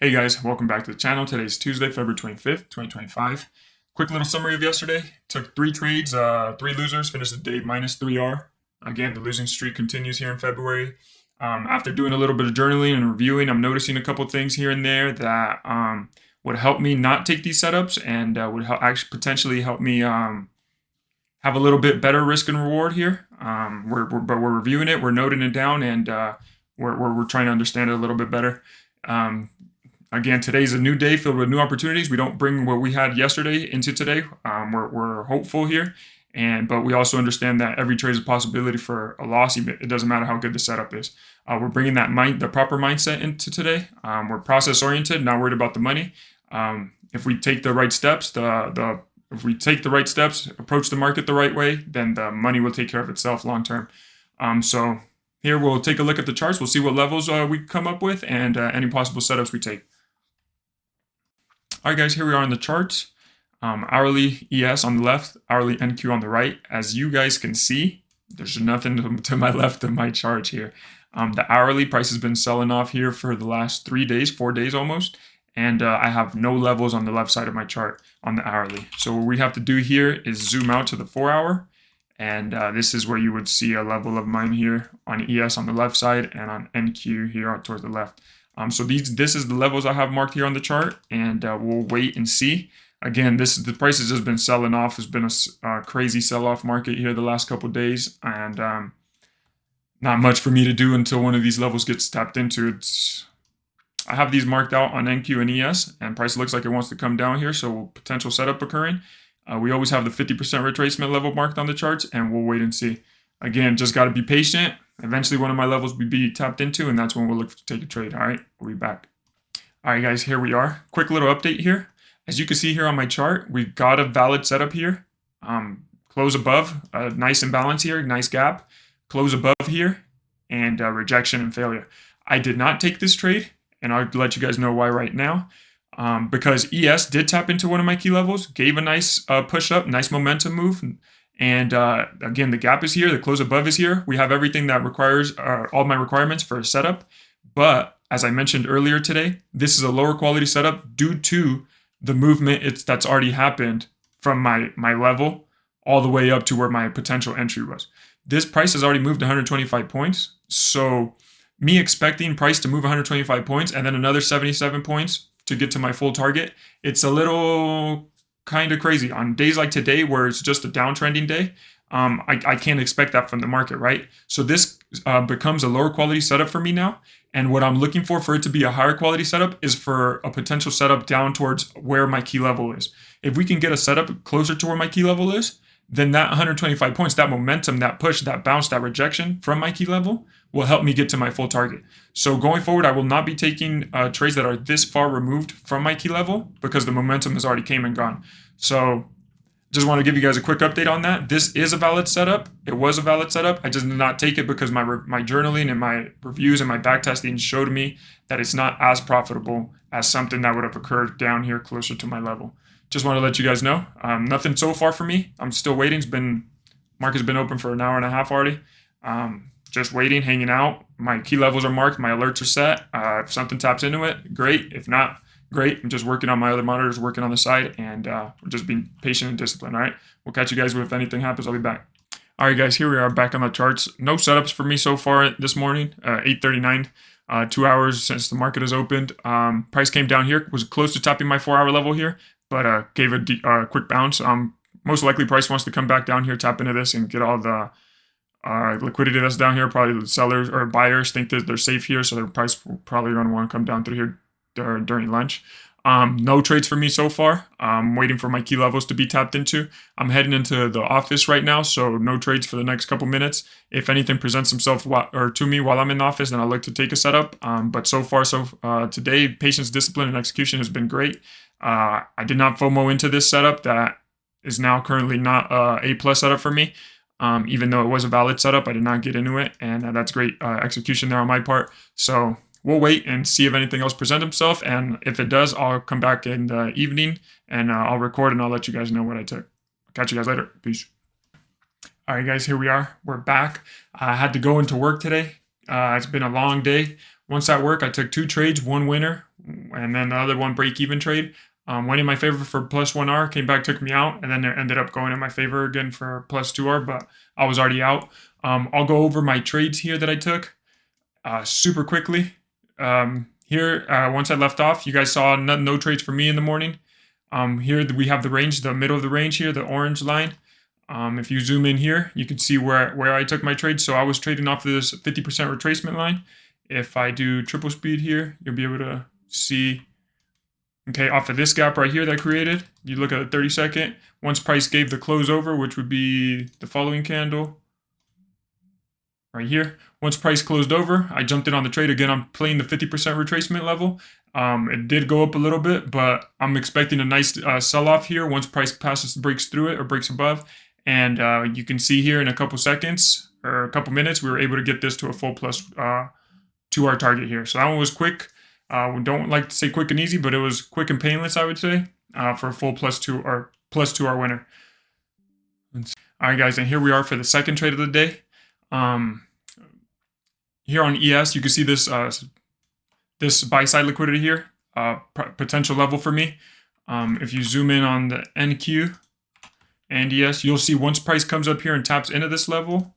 Hey guys, welcome back to the channel. Today's Tuesday, February 25th, 2025. Quick little summary of yesterday. Took 3 trades, 3 losers, finished the day minus 3R. Again, the losing streak continues here in February. After doing a little bit of journaling and reviewing, I'm noticing a couple things here and there that would help me not take these setups and would actually potentially help me have a little bit better risk and reward here. But we're reviewing it, we're noting it down, and we're trying to understand it a little bit better. Again, today's a new day filled with new opportunities. We don't bring what we had yesterday into today. We're hopeful here, but we also understand that every trade is a possibility for a loss. Even it doesn't matter how good the setup is. We're bringing the proper mindset into today. We're process oriented, not worried about the money. If we take the right steps, approach the market the right way, then the money will take care of itself long term. So here we'll take a look at the charts. We'll see what levels we come up with and any possible setups we take. All right, guys, here we are on the charts. Hourly ES on the left, hourly NQ on the right. As you guys can see, there's nothing to my left of my chart here. The hourly price has been selling off here for the last 3 days, 4 days almost. And I have no levels on the left side of my chart on the hourly. So what we have to do here is zoom out to the 4-hour. And this is where you would see a level of mine here on ES on the left side and on NQ here towards the left. So this is the levels I have marked here on the chart, and we'll wait and see. Again, the price has just been selling off. It's been a crazy sell-off market here the last couple of days, and not much for me to do until one of these levels gets tapped into. I have these marked out on NQ and ES, and price looks like it wants to come down here, so potential setup occurring. We always have the 50% retracement level marked on the charts, and we'll wait and see. Again, just got to be patient. Eventually, one of my levels will be tapped into, and that's when we'll look to take a trade. All right, we'll be back. All right, guys, here we are. Quick little update here. As you can see here on my chart, we've got a valid setup here. Close above, nice imbalance here, nice gap. Close above here, and rejection and failure. I did not take this trade, and I'll let you guys know why right now. Because ES did tap into one of my key levels, gave a nice push up, nice momentum move. And again, the gap is here, the close above is here. We have everything that requires all my requirements for a setup. But as I mentioned earlier today, this is a lower quality setup due to the movement that's already happened from my level all the way up to where my potential entry was. This price has already moved 125 points. So me expecting price to move 125 points and then another 77 points to get to my full target, it's a little kind of crazy. On days like today where it's just a downtrending day, I can't expect that from the market, right? So this becomes a lower quality setup for me now. And what I'm looking for it to be a higher quality setup is for a potential setup down towards where my key level is. If we can get a setup closer to where my key level is, then that 125 points, that momentum, that push, that bounce, that rejection from my key level will help me get to my full target. So going forward, I will not be taking trades that are this far removed from my key level because the momentum has already came and gone. So just want to give you guys a quick update on that. This is a valid setup. It was a valid setup. I just did not take it because my journaling and my reviews and my back testing showed me that it's not as profitable as something that would have occurred down here closer to my level. Just want to let you guys know. Nothing so far for me. I'm still waiting. Market's been open for an hour and a half already. Just waiting, hanging out. My key levels are marked. My alerts are set. If something taps into it, great. If not, great. I'm just working on my other monitors, working on the side, and we're just being patient and disciplined. All right. We'll catch you guys if anything happens. I'll be back. All right, guys. Here we are back on the charts. No setups for me so far this morning. 8:39. 2 hours since the market has opened. Price came down here. Was close to topping my 4-hour level here, but gave a quick bounce. Most likely, price wants to come back down here, tap into this, and get all the liquidity that's down here. Probably the sellers or buyers think that they're safe here, so their price will probably going to want to come down through here during lunch. No trades for me so far. I'm waiting for my key levels to be tapped into. I'm heading into the office right now, so no trades for the next couple minutes. If anything presents himself to me while I'm in the office, then I'll look to take a setup. But so far, today, patience, discipline, and execution has been great. I did not FOMO into this setup that is now currently not A+ setup for me. Even though it was a valid setup, I did not get into it, and that's great execution there on my part. So we'll wait and see if anything else presents itself, and if it does, I'll come back in the evening, and I'll record, and I'll let you guys know what I took. Catch you guys later. Peace. All right, guys, here we are. We're back. I had to go into work today. It's been a long day. Once at work, I took 2 trades, 1 winner, and then the other one break-even trade. Went in my favor for plus 1R, came back, took me out, and then it ended up going in my favor again for plus 2R, but I was already out. I'll go over my trades here that I took super quickly. Here, once I left off, you guys saw no trades for me in the morning. Here we have the range, the middle of the range here, the orange line. If you zoom in here, you can see where I took my trade. So I was trading off of this 50% retracement line. If I do triple speed here, you'll be able to see, okay, off of this gap right here that I created, you look at the 30-second. Once price gave the close over, which would be the following candle right here. Once price closed over, I jumped in on the trade. Again, I'm playing the 50% retracement level. It did go up a little bit, but I'm expecting a nice sell-off here once price breaks through it or breaks above. And you can see here in a couple seconds or a couple minutes, we were able to get this to a full plus 2R target here. So that one was quick. We don't like to say quick and easy, but it was quick and painless, I would say, for a full plus 2R winner. All right, guys, and here we are for the second trade of the day. Here on ES, you can see this this buy side liquidity here, potential level for me. If you zoom in on the NQ and ES, you'll see once price comes up here and taps into this level.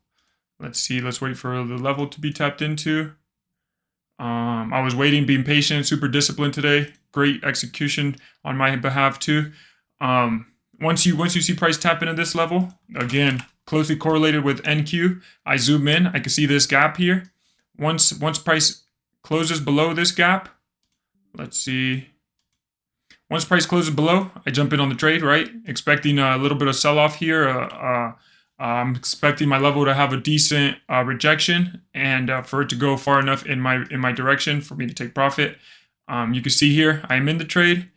Let's see, let's wait for the level to be tapped into. I was waiting, being patient, super disciplined today. Great execution on my behalf too. Once you see price tap into this level, again, closely correlated with NQ, I zoom in, I can see this gap here. Once price closes below this gap, let's see. Once price closes below, I jump in on the trade, right? Expecting a little bit of sell-off here. I'm expecting my level to have a decent rejection and for it to go far enough in my direction for me to take profit. You can see here, I am in the trade.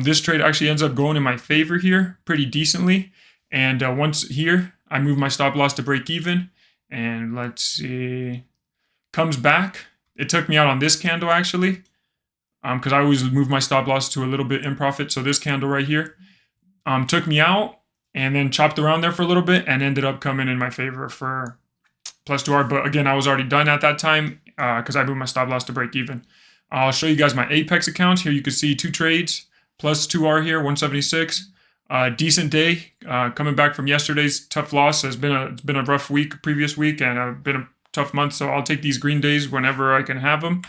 This trade actually ends up going in my favor here pretty decently. And once here, I move my stop loss to break even. And let's see, comes back. It took me out on this candle actually, because I always move my stop loss to a little bit in profit. So this candle right here took me out and then chopped around there for a little bit and ended up coming in my favor for plus 2R. But again, I was already done at that time because I moved my stop loss to break even. I'll show you guys my Apex accounts. Here you can see 2 trades, plus 2R here, 176. Decent day. Coming back from yesterday's tough loss. It's been a rough week, previous week, and been a tough month. So I'll take these green days whenever I can have them.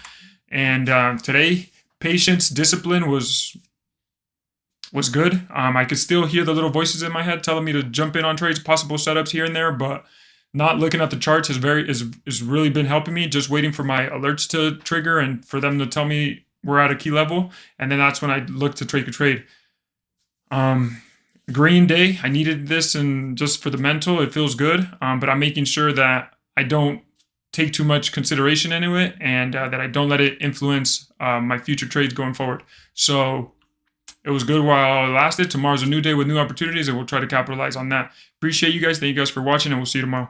And today, patience, discipline was good. I could still hear the little voices in my head telling me to jump in on trades, possible setups here and there, but not looking at the charts has really been helping me. Just waiting for my alerts to trigger and for them to tell me we're at a key level, and then that's when I look to take a trade. Green day, I needed this, and just for the mental, it feels good. But I'm making sure that I don't take too much consideration into it, and that I don't let it influence my future trades going forward. So it was good while it lasted. Tomorrow's a new day with new opportunities, and we'll try to capitalize on that. Appreciate you guys. Thank you guys for watching, and we'll see you tomorrow.